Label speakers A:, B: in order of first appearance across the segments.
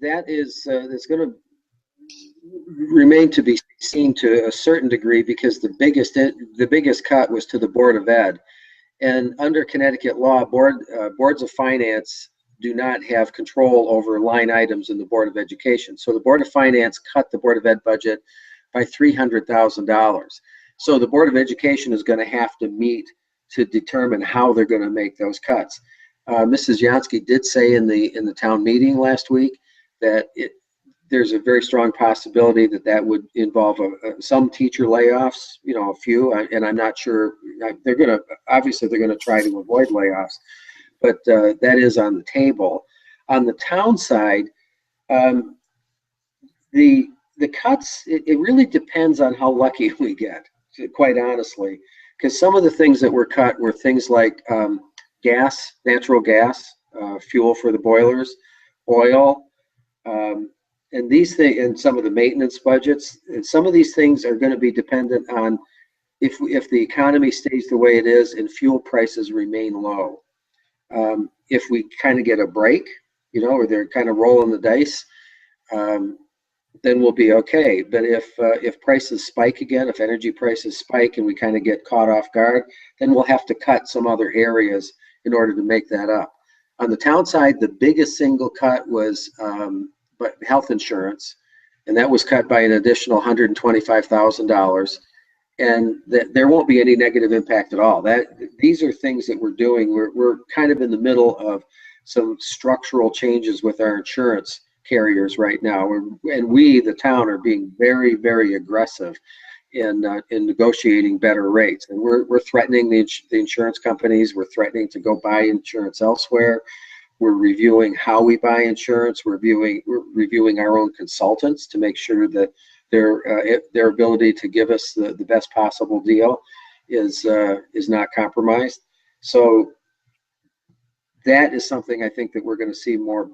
A: that is that's going to remain to be seen to a certain degree, because the biggest cut was to the Board of Ed, and under Connecticut law, boards of finance do not have control over line items in the Board of Education. So the Board of Finance cut the Board of Ed budget by $300,000. So the Board of Education is going to have to meet to determine how they're going to make those cuts. Mrs. Jansky did say in the town meeting last week that there's a very strong possibility that would involve some teacher layoffs, a few, and I'm not sure. They're going to try to avoid layoffs, but that is on the table. On the town side, the cuts, it really depends on how lucky we get, quite honestly, because some of the things that were cut were things like gas, natural gas, fuel for the boilers, oil, and these things, and some of the maintenance budgets. And some of these things are going to be dependent on if the economy stays the way it is and fuel prices remain low. If we kind of get a break, or they're kind of rolling the dice, then we'll be okay. But if prices spike again, if energy prices spike and we kind of get caught off guard, then we'll have to cut some other areas in order to make that up. On the town side, the biggest single cut was health insurance, and that was cut by an additional $125,000. And there won't be any negative impact at all. These are things that we're doing. We're kind of in the middle of some structural changes with our insurance carriers right now, and we, the town, are being very, very aggressive in negotiating better rates. And we're threatening the insurance companies. We're threatening to go buy insurance elsewhere. We're reviewing how we buy insurance. We're reviewing our own consultants to make sure that their ability to give us the best possible deal is not compromised. So that is something I think that we're going to see more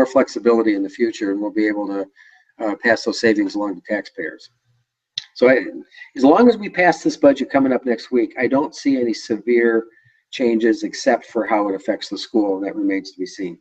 A: flexibility in the future, and we'll be able to pass those savings along to taxpayers. So as long as we pass this budget coming up next week, I don't see any severe changes except for how it affects the school, and that remains to be seen.